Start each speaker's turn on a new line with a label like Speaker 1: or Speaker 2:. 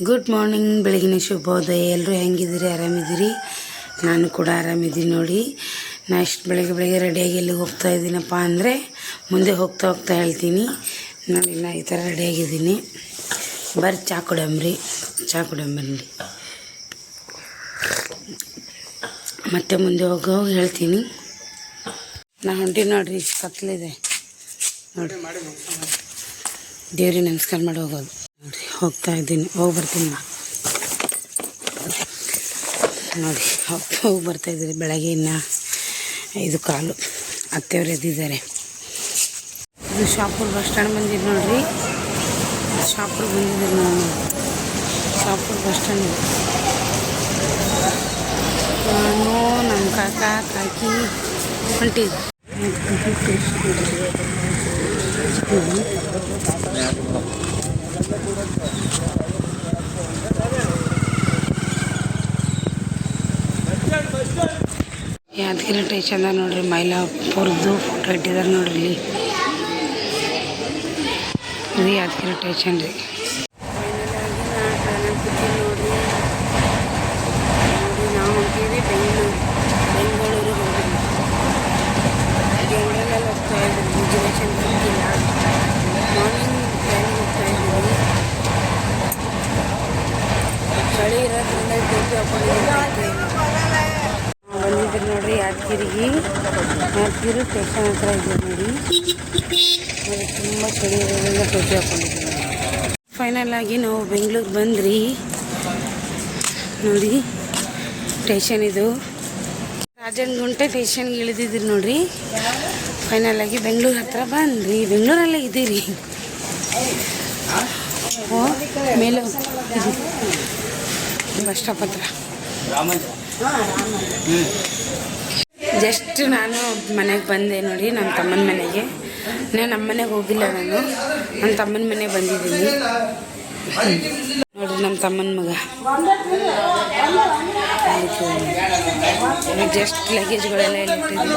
Speaker 1: Good morning, ಬೆಳಗಿನ ಶುಭೋದಯ. ಎಲ್ಲರೂ ಹೆಂಗಿದ್ದೀರಿ? ಆರಾಮಿದ್ದೀರಿ? ನಾನು ಕೂಡ ಆರಾಮಿದ್ದೀನಿ ನೋಡಿ. ನಾ ಇಷ್ಟು ಬೆಳಗ್ಗೆ ರೆಡಿಯಾಗಿ ಎಲ್ಲಿಗೆ ಹೋಗ್ತಾ ಇದ್ದೀನಪ್ಪ ಅಂದರೆ ಮುಂದೆ ಹೋಗ್ತಾ ಹೇಳ್ತೀನಿ ನೋಡಿ. ನಾ ಈ ಥರ ರೆಡಿಯಾಗಿದ್ದೀನಿ. ಬರ್ರಿ ಚಾ ಕುಡಿಯಂಬ್ರಿ ಮತ್ತೆ ಮುಂದೆ ಹೋಗೋ ಹೇಳ್ತೀನಿ. ನಾ ಹೊಂಟೀನಿ ನೋಡ್ರಿ. ಇಷ್ಟು ಕತ್ಲಿದೆ ನೋಡಿ. ದೇವ್ರಿಗೆ ನಮಸ್ಕಾರ ಮಾಡಿ ಹೋಗೋದು ನೋಡಿ. ಹೋಗ್ತಾ ಇದ್ದೀನಿ, ಹೋಗಿ ಬರ್ತೀನಿ ನೋಡಿ. ಹೋಗಿ ಬರ್ತಾಯಿದ್ದೀರಿ. ಬೆಳಗ್ಗೆ ಇನ್ನು 5:15 ಅತ್ತೆಯವ್ರು ಎದ್ದಿದ್ದಾರೆ. ಇದು ಶಾಪುರ್ ಬಸ್ ಸ್ಟ್ಯಾಂಡ್ ಬಂದಿದ್ದು ನೋಡ್ರಿ. ಶಾಪುರ್ ಬಂದಿದ್ದಾರೆ ನಾನು. ಶಾಪುರ್ ಬಸ್ ಸ್ಟ್ಯಾಂಡ್ ನಾನು ನಮ್ಮ ಕಾಕಿ ಹೊಂಟಿದ್ದೆ. ಯಾದಗಿರಿ ಸ್ಟೇಷನ್ ನೋಡ್ರಿ. ಮೈಲಾಪುರದ್ದು ಫೋಟೋ ಇಟ್ಟಿದ್ದಾರೆ ನೋಡ್ರಿ. ಇದು ಯಾದಗಿರಿ ಸ್ಟೇಷನ್ ರೀ. ನಾವು ಹೋಗ್ತೀವಿ ಬೆಂಗಳೂರಿಗೆ ಹೋಗ್ತೀವಿ. ಜನರಲ್ಲೆಲ್ಲ ಹೋಗ್ತಾ ಇದ್ದೀವಿ. ರಿಸರ್ವೇಷನ್ ಸಿಕ್ಕಿಲ್ಲ. ಮಾರ್ನಿಂಗ್ ಟ್ರೈನಿಗೆ ಹೋಗ್ತಾ ಇದ್ದೀವಿ. ಚಳಿ ಇರೋದ್ರಿಂದ ಟೋಪಿ ಹಾಕೊಂಡಿದ್ದೀವಿ. ಬಂದಿದ್ದೀರಿ ನೋಡ್ರಿ ಯಾದಗಿರಿ ಸ್ಟೇಷನ್ ಹತ್ರ ಇದ್ದೀವಿ ನೋಡಿ. ತುಂಬ ಚಳಿ ಇರೋದ್ರಿಂದ ಟೋಪಿ ಹಾಕೊಂಡಿದ್ದೀವಿ. ಫೈನಲ್ ಆಗಿ ನಾವು ಬೆಂಗಳೂರು ಬಂದ್ರಿ ನೋಡಿ. ಸ್ಟೇಷನ್ ಇದು ರಾಜನಗುಂಟೆ ಸ್ಟೇಷನ್ಗೆ ಇಳಿದಿದ್ದೀರಿ ನೋಡ್ರಿ. ಫೈನಲ್ ಆಗಿ ಬೆಂಗಳೂರು ಹತ್ರ ಬಂದ್ರಿ. ಬೆಂಗಳೂರಲ್ಲೇ ಇದ್ದೀರಿ. ಮೇಲೆ ಬಸ್ ಸ್ಟಾಪ್ ಹತ್ರ ಜಸ್ಟ್ ನಾನು ಮನೆಗೆ ಬಂದೆ ನೋಡಿ. ನನ್ನ ತಮ್ಮನ ಮನೆಗೆ. ನಮ್ಮ ಮನೆಗೆ ಹೋಗಿಲ್ಲ ನಾನು. ನನ್ನ ತಮ್ಮನ ಮನೆಗೆ ಬಂದಿದ್ದೀನಿ ನೋಡಿರಿ. ನಮ್ಮ ತಮ್ಮನ ಮಗ ಜಸ್ಟ್ ಲಗೇಜ್ಗಳೆಲ್ಲ ಇಟ್ಟಿದ್ದೀನಿ.